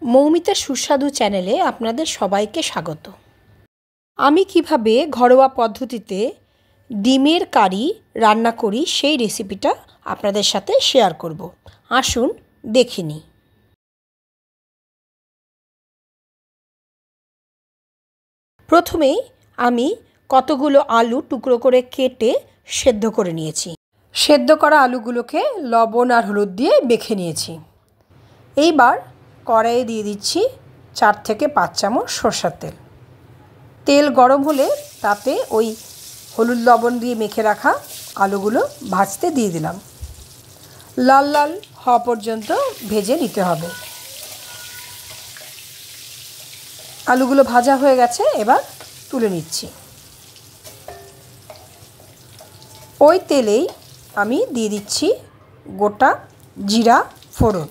মৌমিতা সুস্বাদু চ্যানেলে আপনাদের সবাইকে স্বাগত। আমি কিভাবে ঘরোয়া পদ্ধতিতে ডিমের কারি রান্না করি সেই রেসিপিটা আপনাদের সাথে শেয়ার করব। আসুন দেখে নিই। প্রথমেই আমি কতগুলো আলু টুকরো করে কেটে সেদ্ধ করে নিয়েছি। সেদ্ধ করা আলুগুলোকে লবণ আর হলুদ দিয়ে মেখে নিয়েছি। এইবার কড়াইয়ে দিয়ে দিচ্ছি 4 থেকে 5 চামচ সরষের তেল। তেল গরম হলে তাতে ওই হলুদ লবণ দিয়ে মেখে রাখা আলুগুলো ভাজতে দিয়ে দিলাম। লাল লাল হওয়া পর্যন্ত ভেজে নিতে হবে। আলুগুলো ভাজা হয়ে গেছে, এবার তুলে নিচ্ছি। ওই তেলেই আমি দিয়ে দিচ্ছি গোটা জিরা ফোড়ন।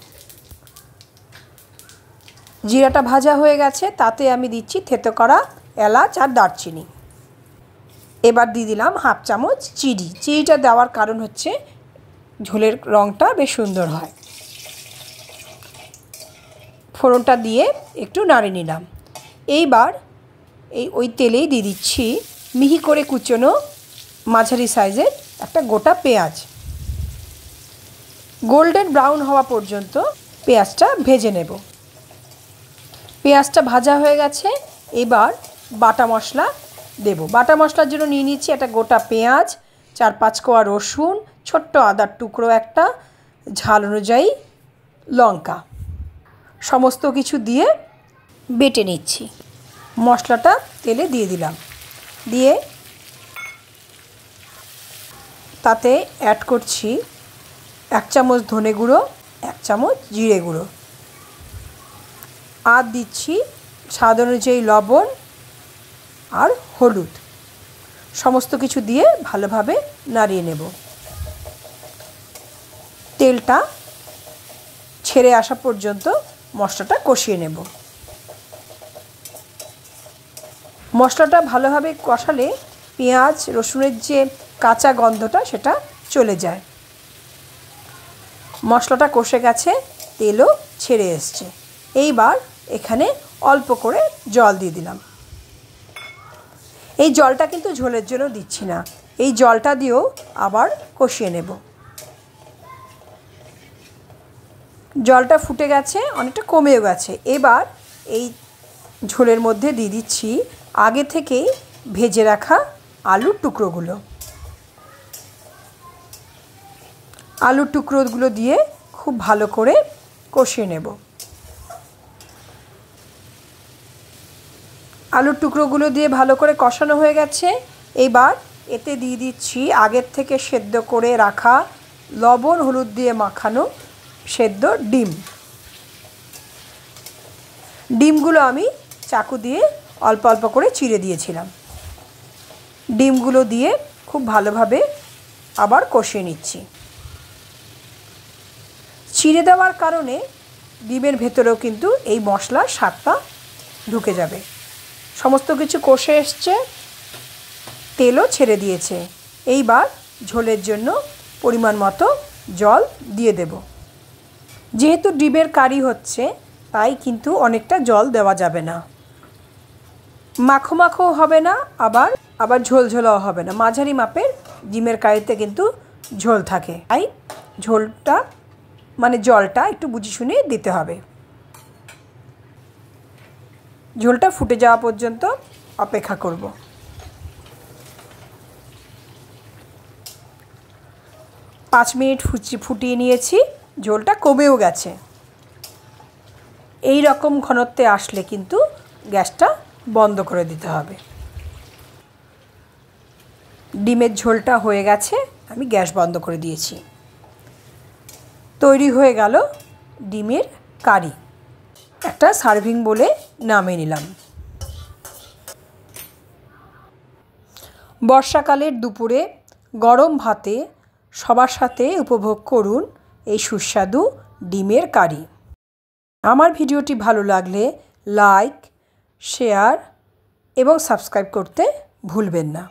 জিরাটা ভাজা হয়ে গেছে, তাতে আমি দিচ্ছি থেতো করা এলাচ আর দারচিনি। এবার দিয়ে দিলাম 1/2 চামচ চিনি। চিনিটা দেওয়ার কারণ হচ্ছে ঝোলের রঙটা বেশ সুন্দর হয়। ফোড়নটা দিয়ে একটু নাড়িয়ে নিলাম। এইবার ওই তেলেই দিয়ে দিচ্ছি মিহি করে কুচনো মাঝারি সাইজের একটা গোটা পেঁয়াজ। গোল্ডেন ব্রাউন হওয়া পর্যন্ত পেঁয়াজটা ভেজে নেব। পেঁয়াজটা ভাজা হয়ে গেছে, এবার বাটা মশলা দেব। বাটা মশলার জন্য নিয়ে নিচ্ছি একটা গোটা পেঁয়াজ, 4-5 কোয়া রসুন, ছোট্ট আদার টুকরো একটা, ঝাল অনুযায়ী লঙ্কা, সমস্ত কিছু দিয়ে বেটে নিচ্ছি। মশলাটা তেলে দিয়ে দিলাম। দিয়ে তাতে অ্যাড করছি 1 চামচ ধনে গুঁড়ো, 1 চামচ জিরে গুঁড়ো, আর দিচ্ছি স্বাদ অনুযায়ী লবণ আর হলুদ। সমস্ত কিছু দিয়ে ভালোভাবে নাড়িয়ে নেব। তেলটা ছেড়ে আসা পর্যন্ত মশলাটা কষিয়ে নেব। মশলাটা ভালোভাবে কষালে পেঁয়াজ রসুনের যে কাঁচা গন্ধটা সেটা চলে যায়। মশলাটা কষে গেছে, তেলও ছেড়ে এসছে। এইবার এখানে অল্প করে জল দিয়ে দিলাম। এই জলটা কিন্তু ঝোলের জন্য দিচ্ছি না, এই জলটা দিয়েও আবার কষিয়ে নেব। জলটা ফুটে গেছে, অনেকটা কমেও গেছে। এবার এই ঝোলের মধ্যে দিয়ে দিচ্ছি আগে থেকেই ভেজে রাখা আলুর টুকরোগুলো। আলুর টুকরোগুলো দিয়ে খুব ভালো করে কষিয়ে নেব। আলুর টুকরোগুলো দিয়ে ভালো করে কষানো হয়ে গেছে। এবার এতে দিয়ে দিচ্ছি আগের থেকে সেদ্ধ করে রাখা লবণ হলুদ দিয়ে মাখানো সেদ্ধ ডিম। ডিমগুলো আমি চাকু দিয়ে অল্প অল্প করে চিড়ে দিয়েছিলাম। ডিমগুলো দিয়ে খুব ভালোভাবে আবার কষিয়ে নিচ্ছি। চিড়ে দেওয়ার কারণে ডিমের ভেতরেও কিন্তু এই মশলার স্বাদটা ঢুকে যাবে। সমস্ত কিছু কষে এসছে, তেলও ছেড়ে দিয়েছে। এইবার ঝোলের জন্য পরিমাণ মতো জল দিয়ে দেব। যেহেতু ডিমের কারি হচ্ছে, তাই কিন্তু অনেকটা জল দেওয়া যাবে না। মাখো মাখো হবে না, আবার ঝোলঝোলাও হবে না। মাঝারি মাপের ডিমের কারিতে কিন্তু ঝোল থাকে, তাই ঝোলটা মানে জলটা একটু বুঝে শুনে দিতে হবে। ঝোলটা ফুটে যাওয়া পর্যন্ত অপেক্ষা করব। 5 মিনিট ফুটিয়ে নিয়েছি, ঝোলটা কমেও গেছে। এই রকম ঘনত্বে আসলে কিন্তু গ্যাসটা বন্ধ করে দিতে হবে। ডিমের ঝোলটা হয়ে গেছে, আমি গ্যাস বন্ধ করে দিয়েছি। তৈরি হয়ে গেল ডিমের কারি। একটা সার্ভিং বলে নামিয়ে নিলাম। বর্ষাকালের দুপুরে গরম ভাতে সবার সাথে উপভোগ করুন এই সুস্বাদু ডিমের কারি। আমার ভিডিওটি ভালো লাগলে লাইক, শেয়ার এবং সাবস্ক্রাইব করতে ভুলবেন না।